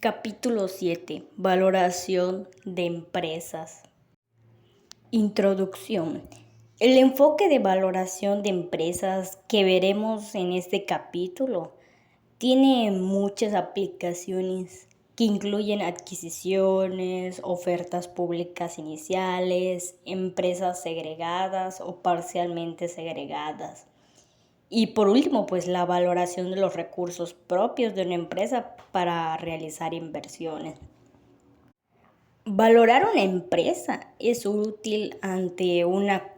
Capítulo 7. Valoración de empresas. Introducción. El enfoque de valoración de empresas que veremos en este capítulo tiene muchas aplicaciones que incluyen adquisiciones, ofertas públicas iniciales, empresas segregadas o parcialmente segregadas. Y por último, pues la valoración de los recursos propios de una empresa para realizar inversiones. Valorar una empresa es útil ante una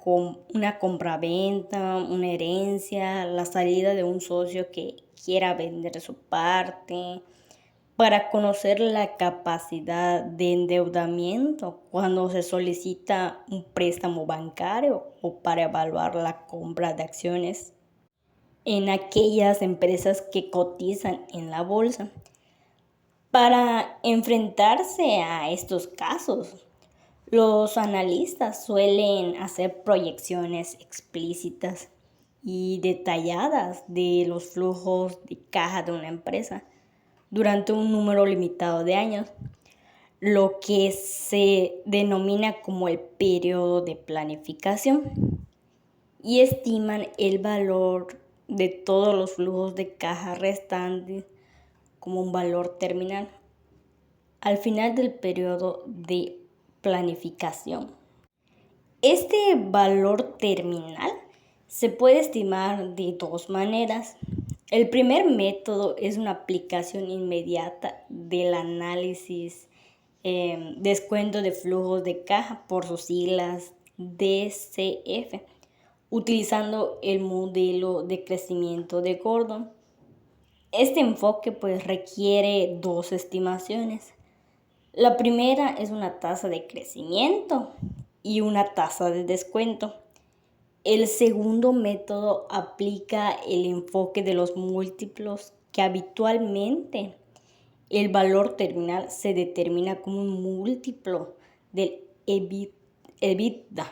compraventa, una herencia, la salida de un socio que quiera vender su parte, para conocer la capacidad de endeudamiento cuando se solicita un préstamo bancario o para evaluar la compra de acciones en aquellas empresas que cotizan en la bolsa. Para enfrentarse a estos casos, los analistas suelen hacer proyecciones explícitas y detalladas de los flujos de caja de una empresa durante un número limitado de años, lo que se denomina como el periodo de planificación, y estiman el valor de todos los flujos de caja restantes como un valor terminal al final del periodo de planificación. Este valor terminal se puede estimar de dos maneras. El primer método es una aplicación inmediata del análisis descuento de flujos de caja, por sus siglas DCF, utilizando el modelo de crecimiento de Gordon. Este enfoque pues requiere dos estimaciones. La primera es una tasa de crecimiento y una tasa de descuento. El segundo método aplica el enfoque de los múltiplos, que habitualmente el valor terminal se determina como un múltiplo del EBITDA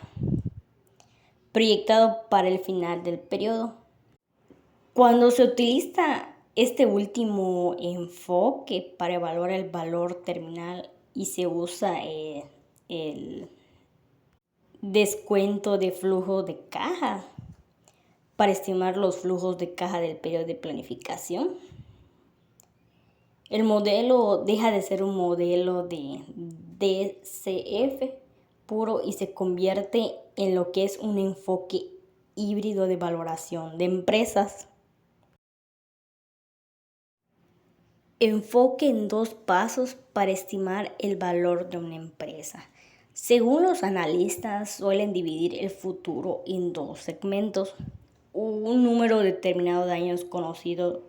proyectado para el final del periodo. Cuando se utiliza este último enfoque para evaluar el valor terminal y se usa el descuento de flujo de caja para estimar los flujos de caja del periodo de planificación, el modelo deja de ser un modelo de DCF puro y se convierte en lo que es un enfoque híbrido de valoración de empresas. Enfoque en dos pasos para estimar el valor de una empresa. Según los analistas, suelen dividir el futuro en dos segmentos: un número determinado de años conocido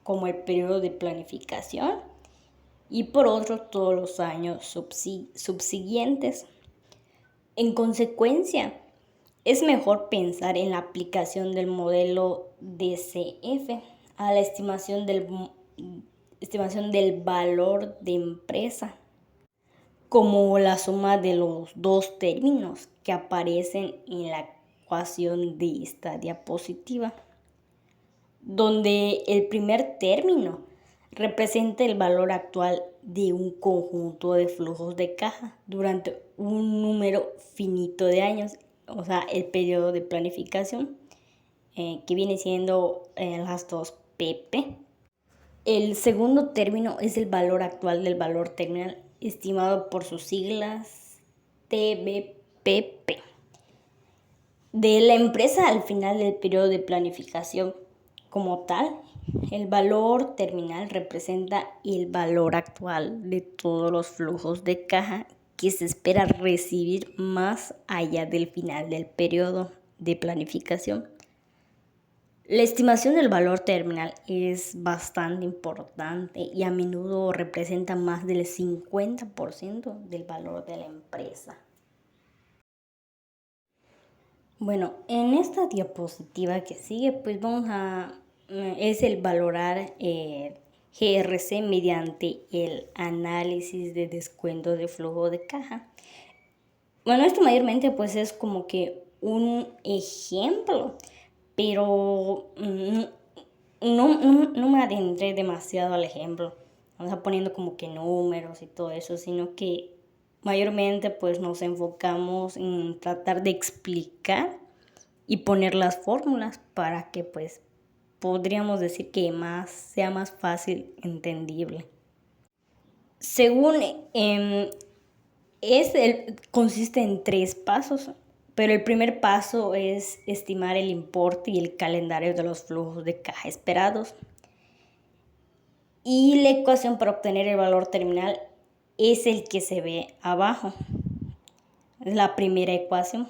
como el periodo de planificación, y por otro todos los años subsiguientes. En consecuencia, es mejor pensar en la aplicación del modelo DCF a la estimación del valor de empresa como la suma de los dos términos que aparecen en la ecuación de esta diapositiva, donde el primer término representa el valor actual de un conjunto de flujos de caja durante un número finito de años, o sea, el periodo de planificación, que viene siendo las dos PP. El segundo término es el valor actual del valor terminal, estimado por sus siglas TBPP, de la empresa al final del periodo de planificación. Como tal, el valor terminal representa el valor actual de todos los flujos de caja que se espera recibir más allá del final del periodo de planificación. La estimación del valor terminal es bastante importante y a menudo representa más del 50% del valor de la empresa. Bueno, en esta diapositiva que sigue, pues es el valorar GRC mediante el análisis de descuento de flujo de caja. Bueno, esto mayormente pues es como que un ejemplo, pero no me adentré demasiado al ejemplo. vamos a poniendo como que números y todo eso, sino que mayormente pues nos enfocamos en tratar de explicar y poner las fórmulas para que pues podríamos decir que sea más fácil entendible. Según consiste en 3 pasos, pero el primer paso es estimar el importe y el calendario de los flujos de caja esperados. Y la ecuación para obtener el valor terminal es el que se ve abajo. Es la primera ecuación.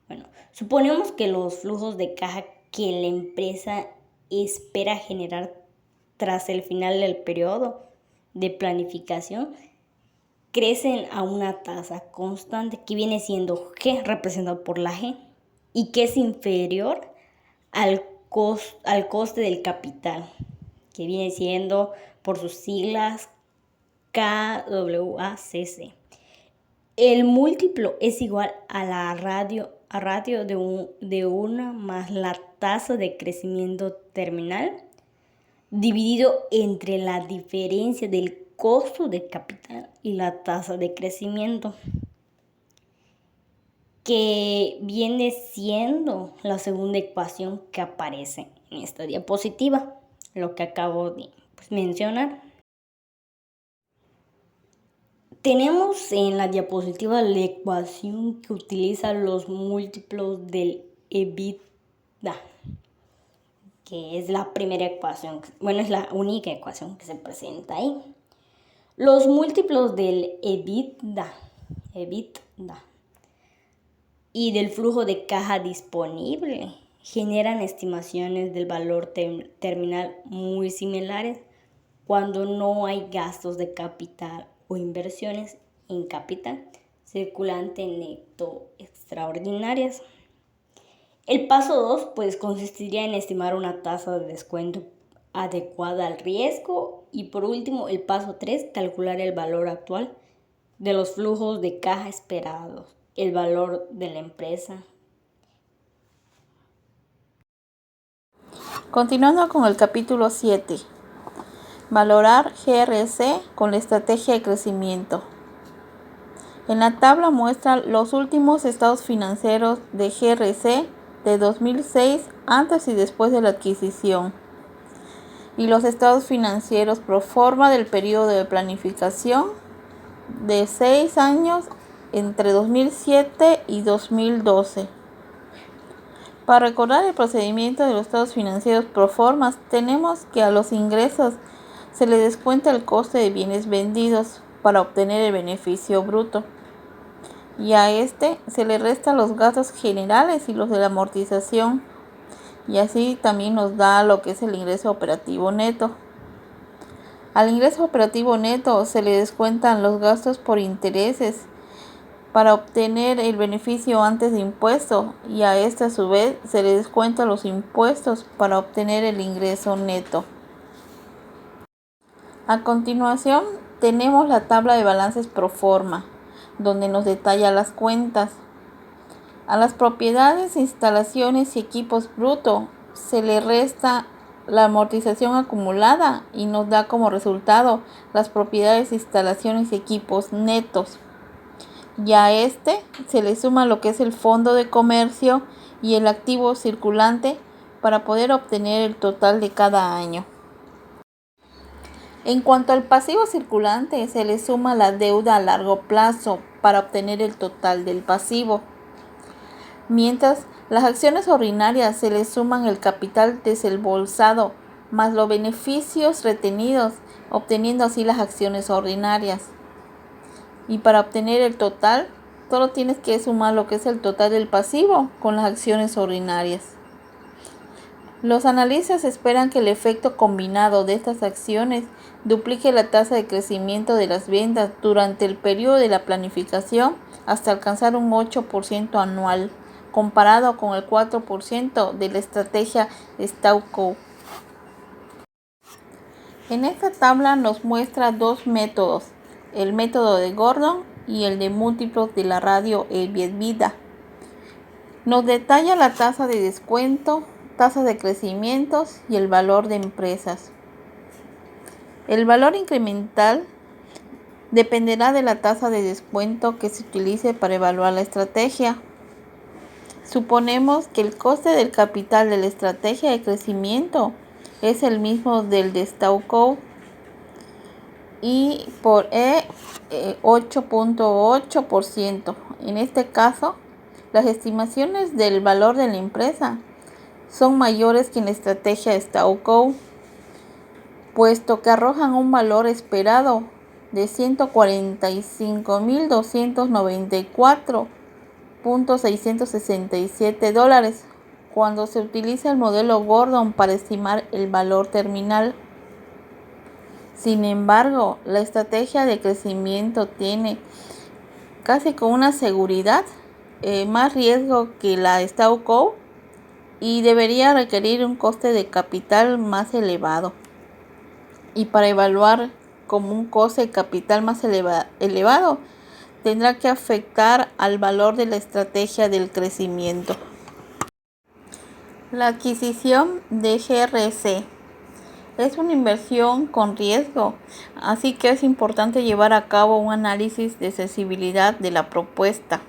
Bueno, suponemos que los flujos de caja que la empresa espera generar tras el final del periodo de planificación crecen a una tasa constante que viene siendo G, representado por la G, y que es inferior al coste del capital, que viene siendo por sus siglas KWACC. El múltiplo es igual a la ratio de 1 más la tasa de crecimiento terminal dividido entre la diferencia del costo de capital y la tasa de crecimiento, que viene siendo la segunda ecuación que aparece en esta diapositiva, lo que acabo de mencionar. Tenemos en la diapositiva la ecuación que utiliza los múltiplos del EBITDA, que es la primera ecuación, es la única ecuación que se presenta ahí. Los múltiplos del EBITDA y del flujo de caja disponible generan estimaciones del valor terminal muy similares cuando no hay gastos de capital o inversiones en capital circulante neto extraordinarias. El paso 2 pues consistiría en estimar una tasa de descuento adecuada al riesgo, y por último el paso 3, calcular el valor actual de los flujos de caja esperados, el valor de la empresa. Continuando con el capítulo 7, valorar GRC con la estrategia de crecimiento. En la tabla muestra los últimos estados financieros de GRC de 2006 antes y después de la adquisición, y los estados financieros pro forma del periodo de planificación de 6 años entre 2007 y 2012. Para recordar el procedimiento de los estados financieros pro forma, tenemos que a los ingresos se le descuenta el coste de bienes vendidos para obtener el beneficio bruto, y a este se le restan los gastos generales y los de la amortización, y así también nos da lo que es el ingreso operativo neto. Al ingreso operativo neto se le descuentan los gastos por intereses para obtener el beneficio antes de impuesto, y a este a su vez se le descuentan los impuestos para obtener el ingreso neto. A continuación tenemos la tabla de balances pro forma, donde nos detalla las cuentas. A las propiedades, instalaciones y equipos bruto se le resta la amortización acumulada y nos da como resultado las propiedades, instalaciones y equipos netos. Y a este se le suma lo que es el fondo de comercio y el activo circulante para poder obtener el total de cada año. En cuanto al pasivo circulante, se le suma la deuda a largo plazo para obtener el total del pasivo. Mientras, las acciones ordinarias se le suman el capital desembolsado más los beneficios retenidos, obteniendo así las acciones ordinarias. Y para obtener el total, solo tienes que sumar lo que es el total del pasivo con las acciones ordinarias. Los analistas esperan que el efecto combinado de estas acciones duplique la tasa de crecimiento de las ventas durante el periodo de la planificación hasta alcanzar un 8% anual, comparado con el 4% de la estrategia Stackhouse. En esta tabla nos muestra dos métodos, el método de Gordon y el de múltiplos de la ratio EBITDA. Nos detalla la tasa de descuento, tasa de crecimientos y el valor de empresas. El valor incremental dependerá de la tasa de descuento que se utilice para evaluar la estrategia. Suponemos que el coste del capital de la estrategia de crecimiento es el mismo del de Stockholm y por 8.8%. En este caso, las estimaciones del valor de la empresa son mayores que en la estrategia de Stockholm, puesto que arrojan un valor esperado de $145.294.667 cuando se utiliza el modelo Gordon para estimar el valor terminal. Sin embargo, la estrategia de crecimiento tiene casi con una seguridad más riesgo que la Stockholm y debería requerir un coste de capital más elevado. Y para evaluar como un coste de capital más elevado, tendrá que afectar al valor de la estrategia del crecimiento. La adquisición de GRC es una inversión con riesgo, así que es importante llevar a cabo un análisis de sensibilidad de la propuesta.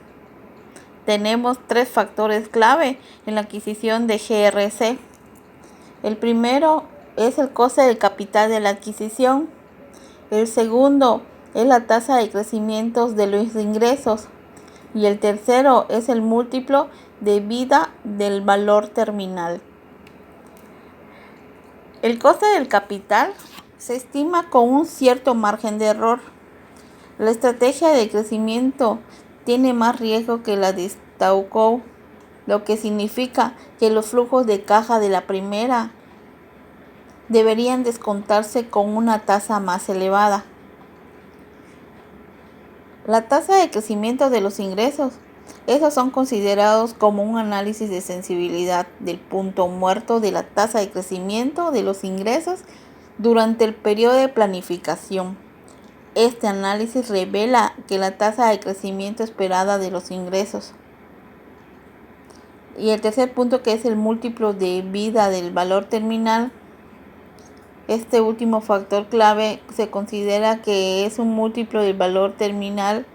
Tenemos 3 factores clave en la adquisición de GRC. El primero es el coste de capital de la adquisición. El segundo es la tasa de crecimiento de los ingresos. Y el tercero es el múltiplo de vida del valor terminal. El coste del capital se estima con un cierto margen de error. La estrategia de crecimiento tiene más riesgo que la de Stockholm, lo que significa que los flujos de caja de la primera deberían descontarse con una tasa más elevada. La tasa de crecimiento de los ingresos, esos son considerados como un análisis de sensibilidad del punto muerto de la tasa de crecimiento de los ingresos durante el periodo de planificación. Este análisis revela que la tasa de crecimiento esperada de los ingresos. Y el tercer punto, que es el múltiplo de vida del valor terminal. Este último factor clave se considera que es un múltiplo del valor terminal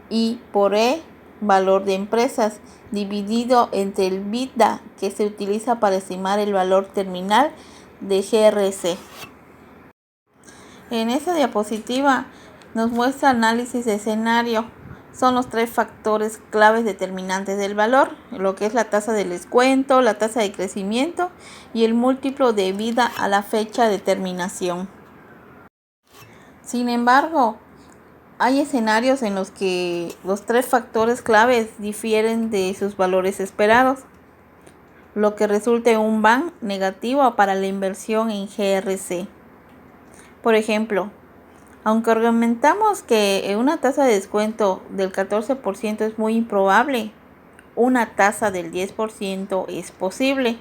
I por E, valor de empresas, dividido entre el EBITDA que se utiliza para estimar el valor terminal de GRC. En esta diapositiva nos muestra análisis de escenario. Son los 3 factores claves determinantes del valor, lo que es la tasa de descuento, la tasa de crecimiento y el múltiplo de vida a la fecha de determinación. Sin embargo, hay escenarios en los que los 3 factores claves difieren de sus valores esperados, lo que resulta en un VAN negativo para la inversión en GRC. Por ejemplo, aunque argumentamos que una tasa de descuento del 14% es muy improbable, una tasa del 10% es posible.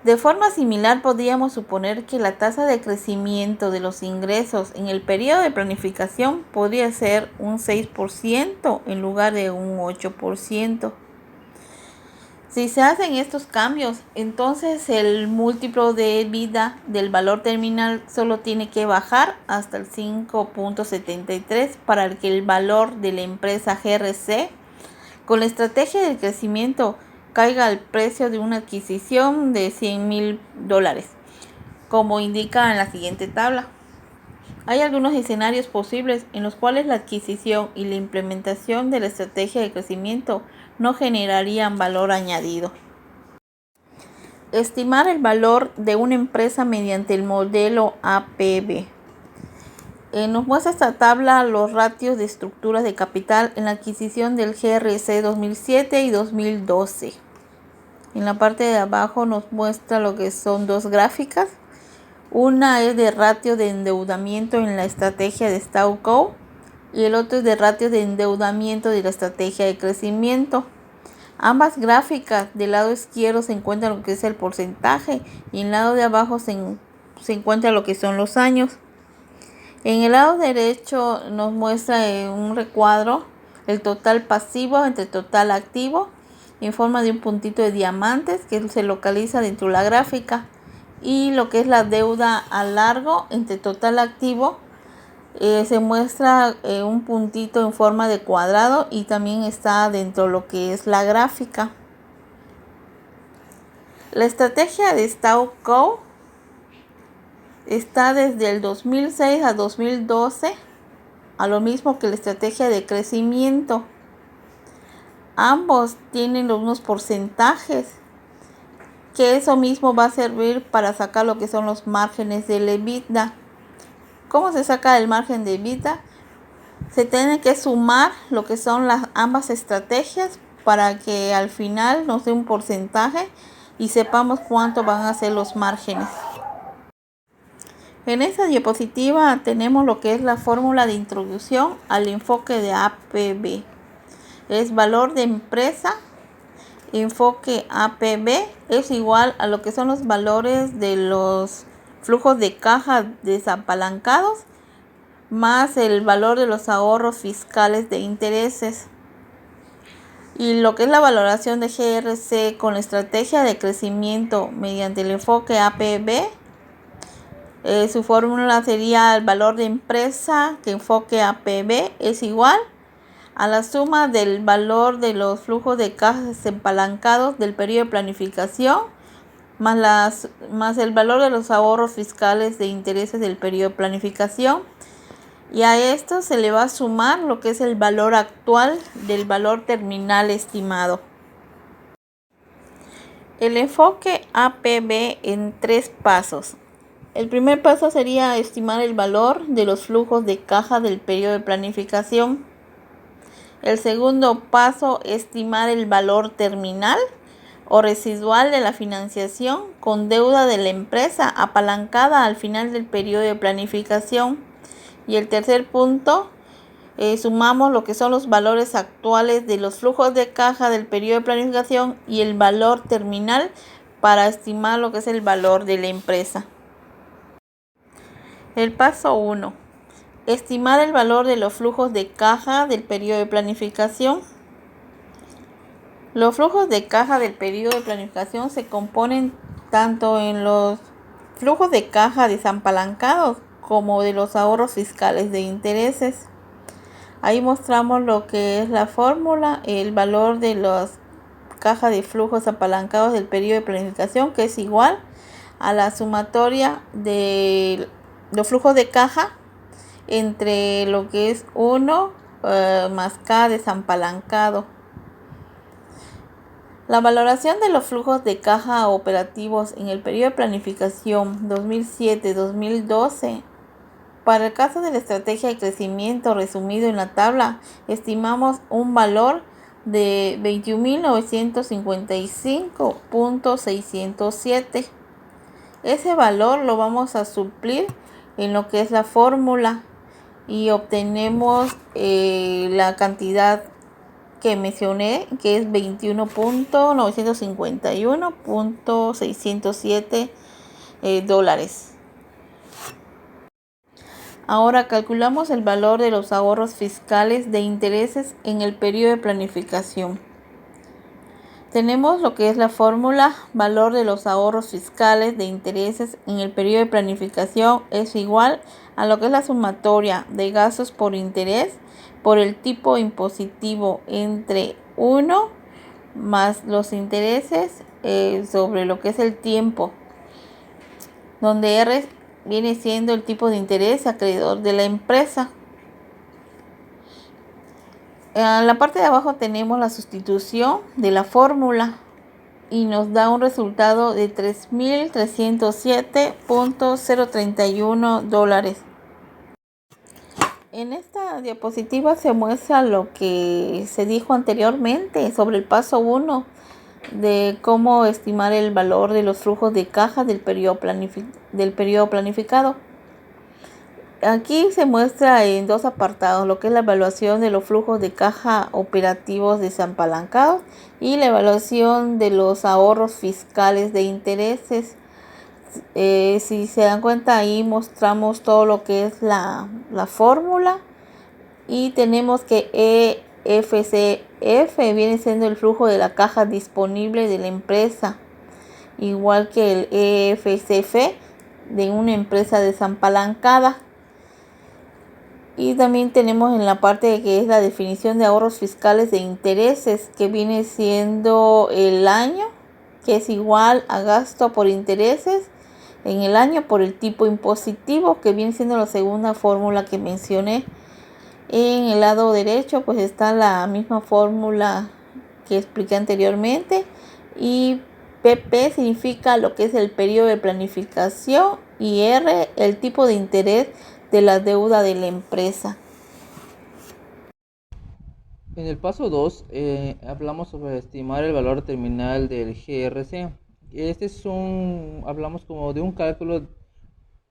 De forma similar, podríamos suponer que la tasa de crecimiento de los ingresos en el periodo de planificación podría ser un 6% en lugar de un 8%. Si se hacen estos cambios, entonces el múltiplo de vida del valor terminal solo tiene que bajar hasta el 5.73 para que el valor de la empresa GRC con la estrategia de crecimiento caiga al precio de una adquisición de $100,000, como indica en la siguiente tabla. Hay algunos escenarios posibles en los cuales la adquisición y la implementación de la estrategia de crecimiento no generarían valor añadido. Estimar el valor de una empresa mediante el modelo APB. Nos muestra esta tabla los ratios de estructuras de capital en la adquisición del GRC 2007 y 2012. En la parte de abajo nos muestra lo que son 2 gráficas. Una es de ratio de endeudamiento en la estrategia de Stockholm y el otro es de ratio de endeudamiento de la estrategia de crecimiento. Ambas gráficas, del lado izquierdo se encuentra lo que es el porcentaje y en el lado de abajo se encuentra lo que son los años. En el lado derecho nos muestra un recuadro el total pasivo entre el total activo en forma de un puntito de diamantes que se localiza dentro de la gráfica. y lo que es la deuda a largo entre total activo. Se muestra un puntito en forma de cuadrado y también está dentro de lo que es la gráfica. La estrategia de Stock-Co está desde el 2006 a 2012, a lo mismo que la estrategia de crecimiento. Ambos tienen los mismos porcentajes, que eso mismo va a servir para sacar lo que son los márgenes del EBITDA. ¿Cómo se saca el margen de EBITDA? Se tiene que sumar lo que son ambas estrategias para que al final nos dé un porcentaje y sepamos cuánto van a ser los márgenes. En esta diapositiva tenemos lo que es la fórmula de introducción al enfoque de APB. Es valor de empresa, enfoque APB es igual a lo que son los valores de los flujos de caja desapalancados más el valor de los ahorros fiscales de intereses. Y lo que es la valoración de GRC con la estrategia de crecimiento mediante el enfoque APB, su fórmula sería el valor de empresa que enfoque APB es igual a la suma del valor de los flujos de caja desapalancados del periodo de planificación más el valor de los ahorros fiscales de intereses del periodo de planificación. Y a esto se le va a sumar lo que es el valor actual del valor terminal estimado. El enfoque APB en 3 pasos. El primer paso sería estimar el valor de los flujos de caja del periodo de planificación. El segundo paso, estimar el valor terminal o residual de la financiación con deuda de la empresa apalancada al final del periodo de planificación. Y el tercer punto, sumamos lo que son los valores actuales de los flujos de caja del periodo de planificación y el valor terminal para estimar lo que es el valor de la empresa. El paso 1. Estimar el valor de los flujos de caja del periodo de planificación. Los flujos de caja del periodo de planificación se componen tanto en los flujos de caja desapalancados como de los ahorros fiscales de intereses. Ahí mostramos lo que es la fórmula, el valor de las cajas de flujos apalancados del periodo de planificación, que es igual a la sumatoria de los flujos de caja entre lo que es 1 más K desapalancado. La valoración de los flujos de caja operativos en el periodo de planificación 2007-2012. Para el caso de la estrategia de crecimiento resumido en la tabla, estimamos un valor de 21.955.607. Ese valor lo vamos a suplir en lo que es la fórmula y obtenemos la cantidad que mencioné, que es 21.951.607 dólares. Ahora calculamos el valor de los ahorros fiscales de intereses en el periodo de planificación. Tenemos lo que es la fórmula, valor de los ahorros fiscales de intereses en el periodo de planificación es igual a lo que es la sumatoria de gastos por interés por el tipo impositivo entre 1 más los intereses sobre lo que es el tiempo, donde R viene siendo el tipo de interés acreedor de la empresa. En la parte de abajo tenemos la sustitución de la fórmula y nos da un resultado de 3.307.031 dólares. En esta diapositiva se muestra lo que se dijo anteriormente sobre el paso 1 de cómo estimar el valor de los flujos de caja del periodo planificado. Aquí se muestra en 2 apartados lo que es la evaluación de los flujos de caja operativos desapalancados y la evaluación de los ahorros fiscales de intereses. Si se dan cuenta, ahí mostramos todo lo que es la fórmula y tenemos que EFCF viene siendo el flujo de la caja disponible de la empresa igual que el EFCF de una empresa desapalancada. Y también tenemos en la parte que es la definición de ahorros fiscales de intereses, que viene siendo el año, que es igual a gasto por intereses en el año por el tipo impositivo, que viene siendo la segunda fórmula que mencioné. En el lado derecho pues está la misma fórmula que expliqué anteriormente, y PP significa lo que es el periodo de planificación y R el tipo de interés de la deuda de la empresa. En el paso 2 hablamos sobre estimar el valor terminal del GRC. Hablamos como de un cálculo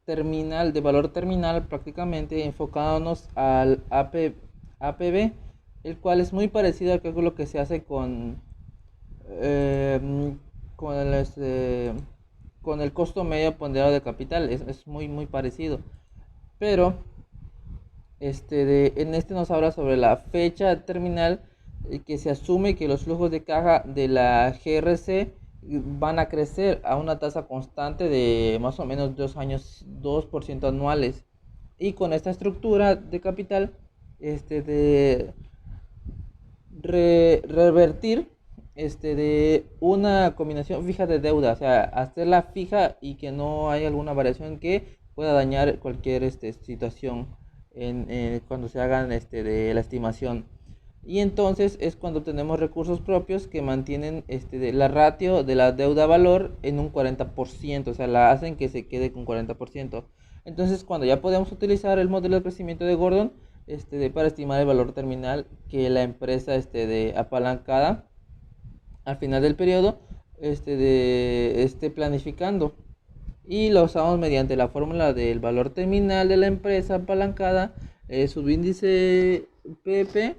terminal, de valor terminal, prácticamente enfocándonos al APB, el cual es muy parecido al cálculo que se hace eh, con con el costo medio ponderado de capital. Es muy parecido, pero en este nos habla sobre la fecha terminal, que se asume que los flujos de caja de la GRC van a crecer a una tasa constante de más o menos 2% anuales. Y con esta estructura de capital, de revertir de una combinación fija de deuda, o sea, hacerla fija y que no haya alguna variación que pueda dañar cualquier situación cuando se hagan de la estimación. Y entonces es cuando tenemos recursos propios que mantienen de la ratio de la deuda valor en un 40%, o sea, la hacen que se quede con 40%. Entonces, cuando ya podemos utilizar el modelo de crecimiento de Gordon para estimar el valor terminal que la empresa de apalancada al final del periodo esté planificando. Y lo usamos mediante la fórmula del valor terminal de la empresa apalancada, subíndice PP,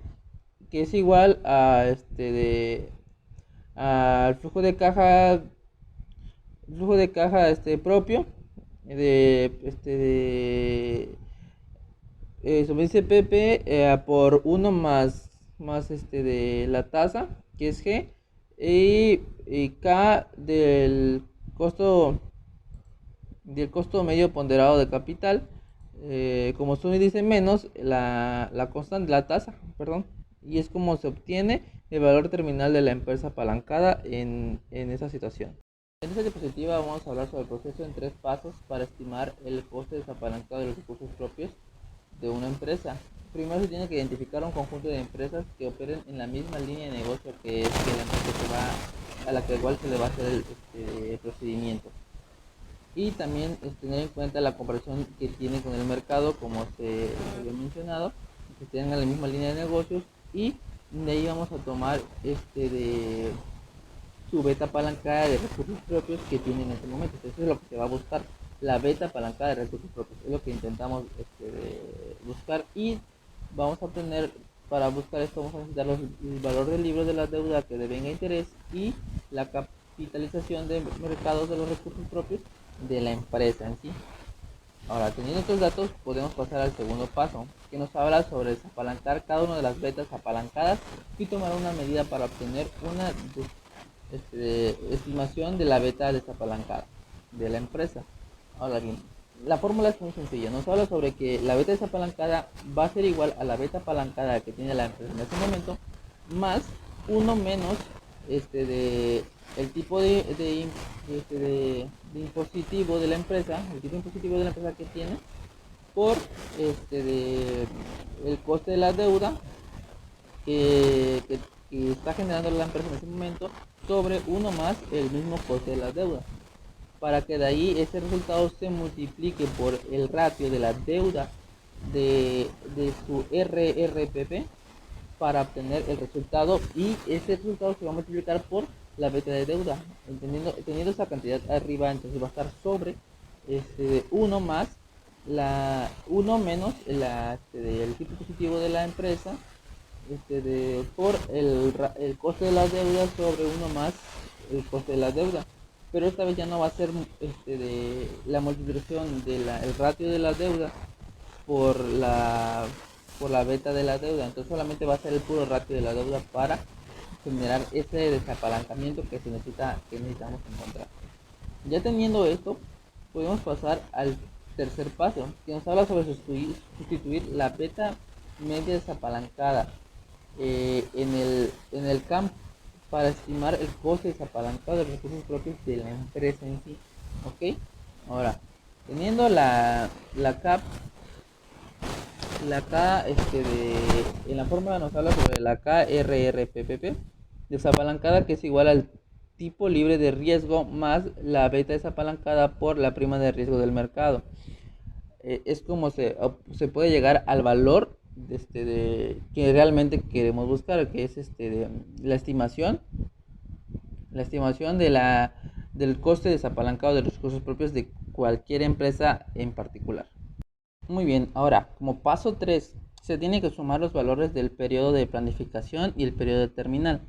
que es igual a al flujo de caja propio subíndice PP por 1 más de la tasa, que es G, y K del costo medio ponderado de capital, como subíndice menos la constante, la tasa, perdón, y es como se obtiene el valor terminal de la empresa apalancada en esa situación. En esta diapositiva vamos a hablar sobre el proceso en 3 pasos para estimar el coste desapalancado de los recursos propios de una empresa. Primero se tiene que identificar un conjunto de empresas que operen en la misma línea de negocio que la empresa a la que igual se le va a hacer el procedimiento. Y también tener en cuenta la comparación que tiene con el mercado, como se había mencionado, que tengan la misma línea de negocios, y de ahí vamos a tomar de su beta apalancada de recursos propios que tiene en este momento. Eso es lo que se va a buscar, la beta apalancada de recursos propios, es lo que intentamos buscar. Y vamos a obtener, para buscar esto vamos a necesitar el valor del libro de la deuda que devenga interés y la capitalización de mercados de los recursos propios de la empresa en sí. Ahora, teniendo estos datos, podemos pasar al segundo paso, que nos habla sobre desapalancar cada una de las betas apalancadas y tomar una medida para obtener una estimación de la beta desapalancada de la empresa. Ahora bien, la fórmula es muy sencilla. Nos habla sobre que la beta desapalancada va a ser igual a la beta apalancada que tiene la empresa en ese momento, más 1 menos el tipo de impositivo de la empresa, el tipo impositivo de la empresa que tiene, por el coste de la deuda que está generando la empresa en ese momento, sobre 1 más el mismo coste de la deuda, para que de ahí ese resultado se multiplique por el ratio de la deuda de su RRPP para obtener el resultado, y ese resultado se va a multiplicar por la beta de deuda, teniendo esa cantidad arriba. Entonces va a estar sobre 1 más 1 menos el tipo positivo de la empresa por el coste de la deuda sobre 1 más el coste de la deuda. Pero esta vez ya no va a ser la multiplicación del ratio de la deuda por la beta de la deuda, entonces solamente va a ser el puro ratio de la deuda para generar ese desapalancamiento que necesitamos encontrar. Ya teniendo esto, podemos pasar al tercer paso, que nos habla sobre sustituir la beta media desapalancada en el campo para estimar el coste desapalancado de los recursos propios de la empresa en sí. ¿Ok? Ahora, teniendo la CAP, en la fórmula nos habla sobre la KRRPPP desapalancada, que es igual al tipo libre de riesgo más la beta desapalancada por la prima de riesgo del mercado. Es como se puede llegar al valor que realmente queremos buscar, que es la estimación del coste desapalancado de los recursos propios de cualquier empresa en particular. Muy bien, ahora, como paso 3, se tiene que sumar los valores del periodo de planificación y el periodo de terminal.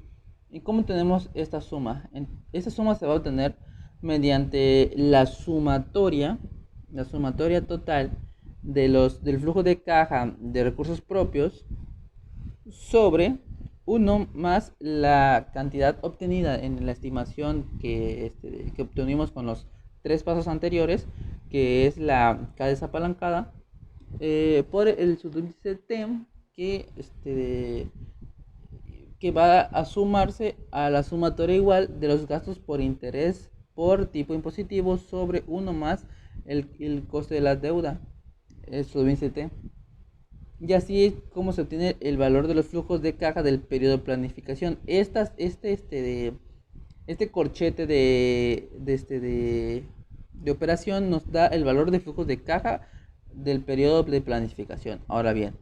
¿Y cómo tenemos esta suma? Esta suma se va a obtener mediante la sumatoria total del flujo de caja de recursos propios sobre 1 más la cantidad obtenida en la estimación que obtuvimos con los 3 pasos anteriores, que es la K desapalancada, por el subíndice T, que va a sumarse a la sumatoria igual de los gastos por interés por tipo impositivo sobre 1 más el coste de la deuda, el subíndice T. Y así es como se obtiene el valor de los flujos de caja del periodo de planificación. Este corchete de operación nos da el valor de flujos de caja del periodo de planificación. Ahora bien,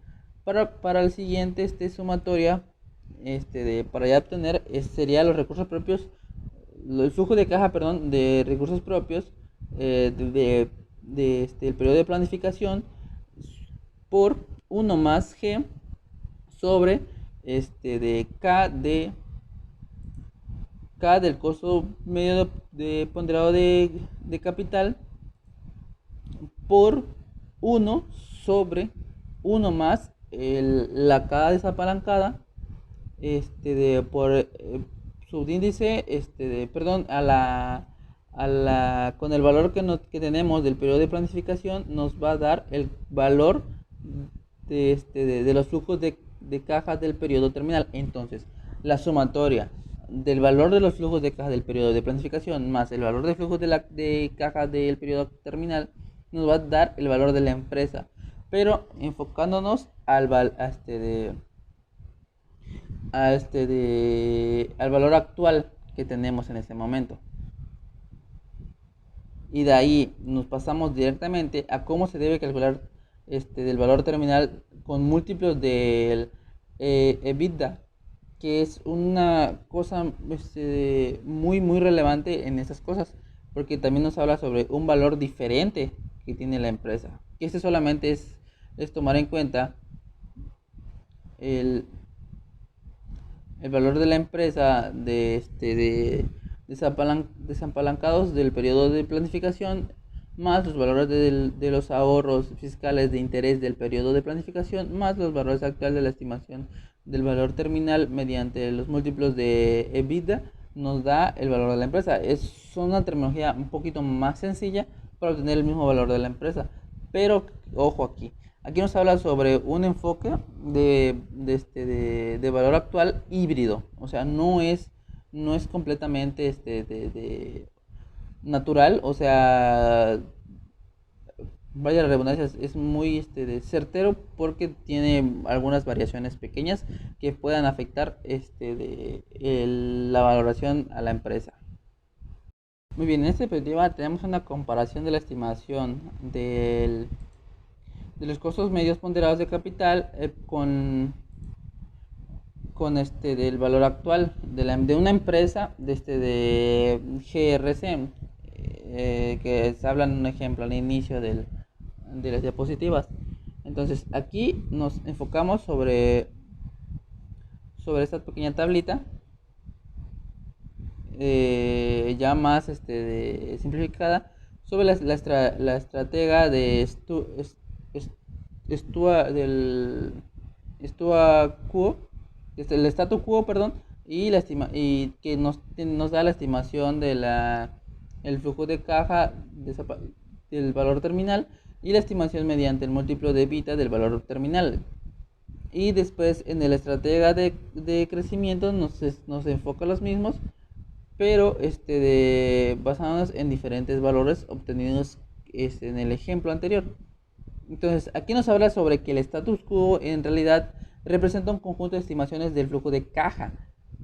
para el siguiente sumatoria, para ya obtener sería los recursos propios, el flujo de caja, perdón, de recursos propios el periodo de planificación por 1 más G sobre K del costo medio de ponderado de capital por 1 sobre 1 más la K desapalancada por subíndice perdón, con el valor que tenemos del periodo de planificación, nos va a dar el valor de los flujos de caja del periodo terminal. Entonces, la sumatoria del valor de los flujos de caja del periodo de planificación más el valor de flujos de caja del periodo terminal nos va a dar el valor de la empresa, pero enfocándonos al valor actual que tenemos en este momento. Y de ahí nos pasamos directamente a cómo se debe calcular del valor terminal con múltiplos del EBITDA, que es una cosa muy relevante en estas cosas, porque también nos habla sobre un valor diferente que tiene la empresa. Y solamente es tomar en cuenta el valor de la empresa desapalancados del periodo de planificación más los valores de los ahorros fiscales de interés del periodo de planificación más los valores actuales de la estimación del valor terminal mediante los múltiplos de EBITDA nos da el valor de la empresa. Es una terminología un poquito más sencilla para obtener el mismo valor de la empresa, pero ojo aquí. Aquí nos habla sobre un enfoque de valor actual híbrido, o sea, no es completamente natural, o sea, vaya la redundancia, es muy certero porque tiene algunas variaciones pequeñas que puedan afectar la valoración a la empresa. Muy bien, en esta perspectiva tenemos una comparación de la estimación de los costos medios ponderados de capital con del valor actual de una empresa de GRC, que se habla en un ejemplo al inicio de las diapositivas. Entonces aquí nos enfocamos sobre esta pequeña tablita ya más simplificada sobre la estratega de el statu quo, perdón, y que nos da la estimación de la el flujo de caja del valor terminal y la estimación mediante el múltiplo de EBITDA del valor terminal. Y después en el estratega de crecimiento nos enfoca los mismos, pero basándonos en diferentes valores obtenidos en el ejemplo anterior. Entonces, aquí nos habla sobre que el status quo en realidad representa un conjunto de estimaciones del flujo de caja,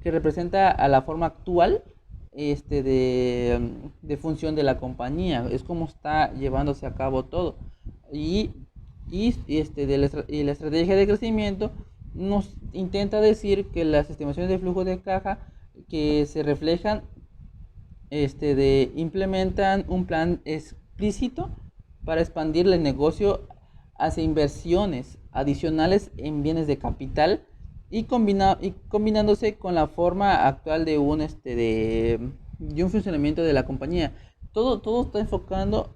que representa a la forma actual de función de la compañía. Es como está llevándose a cabo todo. Y, y la estrategia de crecimiento nos intenta decir que las estimaciones de flujo de caja que se reflejan implementan un plan explícito para expandir el negocio hacia inversiones adicionales en bienes de capital y combinándose con la forma actual de un funcionamiento de la compañía. Todo está enfocado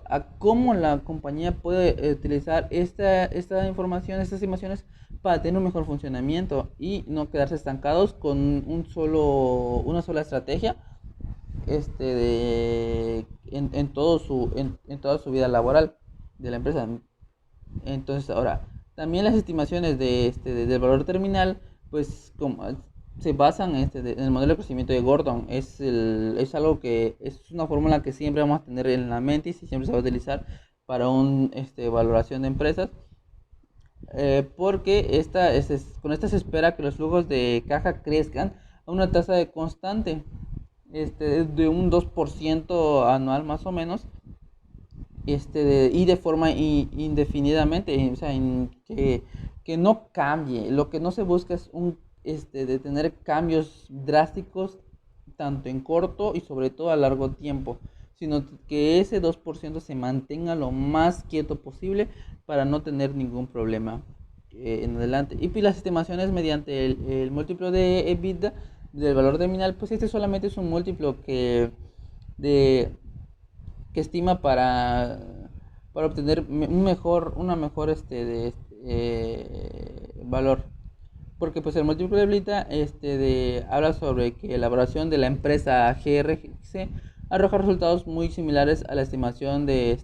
a cómo la compañía puede utilizar esta información, estas estimaciones para tener un mejor funcionamiento y no quedarse estancados con una sola estrategia en toda su vida laboral de la empresa. Entonces, ahora, también las estimaciones del valor terminal, pues se basan en el modelo de crecimiento de Gordon. Es algo que es una fórmula que siempre vamos a tener en la mente y siempre se va a utilizar para una valoración de empresas. Porque con esta se espera que los flujos de caja crezcan a una tasa de constante de un 2% anual más o menos, y de forma indefinidamente, o sea, que no cambie. Lo que no se busca es de tener cambios drásticos tanto en corto y sobre todo a largo tiempo, sino que ese 2% se mantenga lo más quieto posible para no tener ningún problema en adelante. Y pues las estimaciones mediante el múltiplo de EBITDA del valor terminal, pues solamente es un múltiplo de, que estima para obtener una mejor valor. Porque pues el múltiplo de EBITDA habla sobre que la evaluación de la empresa GRC arroja resultados muy similares a la estimación de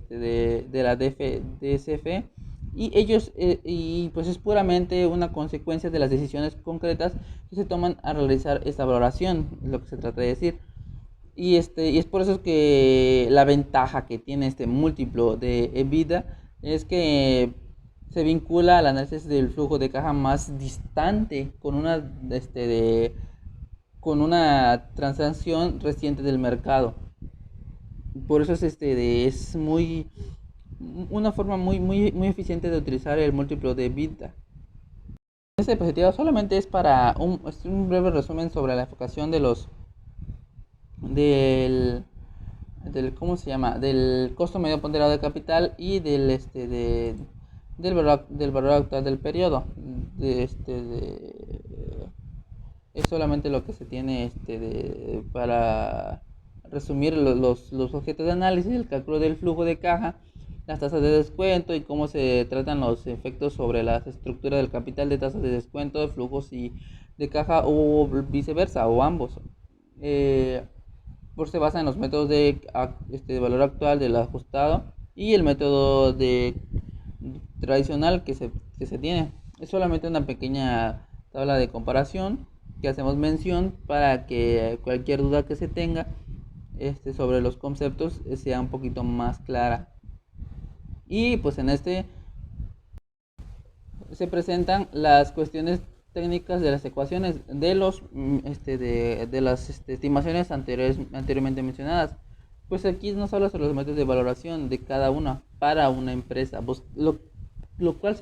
la DSF, y pues es puramente una consecuencia de las decisiones concretas que se toman al realizar esta valoración, es lo que se trata de decir. Y es por eso que la ventaja que tiene este múltiplo de EBITDA es que se vincula al análisis del flujo de caja más distante con una transacción reciente del mercado. Por eso es una forma muy eficiente de utilizar el múltiplo de EBITDA. Esta diapositiva solamente es para un breve resumen sobre la enfocación del ¿cómo se llama? Del costo medio ponderado de capital y del valor actual del periodo. Es solamente lo que se tiene para resumir los objetos de análisis, el cálculo del flujo de caja, las tasas de descuento y cómo se tratan los efectos sobre la estructura del capital de tasas de descuento, de flujos y de caja, o viceversa, o ambos. Se basa en los métodos de valor actual del ajustado y el método tradicional que se tiene. Es solamente una pequeña tabla de comparación que hacemos mención para que cualquier duda que se tenga sobre los conceptos sea un poquito más clara. Y pues en se presentan las cuestiones técnicas de las ecuaciones de las estimaciones anteriormente mencionadas. Pues aquí nos habla sobre los métodos de valoración de cada una para una empresa. Lo cual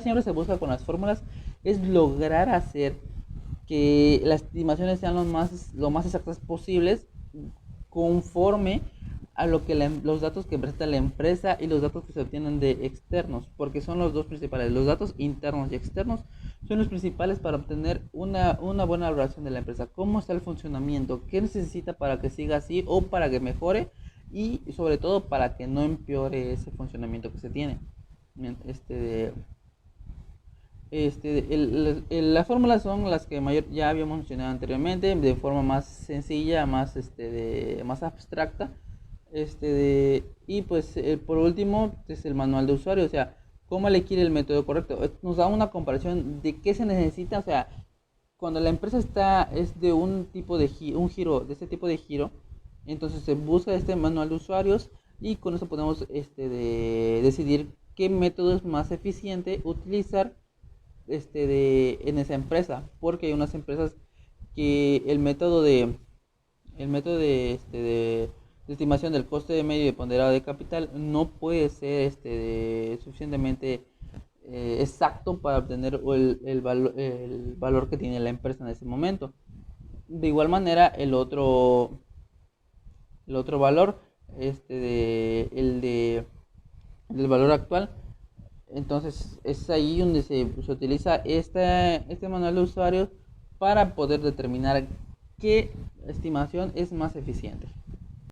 siempre se busca con las fórmulas es lograr hacer que las estimaciones sean lo más exactas posibles conforme a los datos que presenta la empresa y los datos que se obtienen de externos, porque son los dos principales. Los datos internos y externos son los principales para obtener una buena valoración de la empresa. Cómo está el funcionamiento, qué necesita para que siga así o para que mejore, y sobre todo para que no empeore ese funcionamiento que se tiene. Las fórmulas son las que ya habíamos mencionado anteriormente, de forma más sencilla, más abstracta. Y pues por último es el manual de usuario, o sea, cómo elegir el método correcto. Nos da una comparación de qué se necesita, o sea, cuando la empresa es de un tipo de giro, de este tipo de giro, entonces se busca este manual de usuarios y con eso podemos decidir qué método es más eficiente utilizar en esa empresa, porque hay unas empresas que el método de estimación del coste de medio y ponderado de capital no puede ser suficientemente exacto para obtener el valor que tiene la empresa en ese momento. De igual manera, el otro valor, del valor actual, entonces es ahí donde se utiliza este manual de usuarios para poder determinar qué estimación es más eficiente.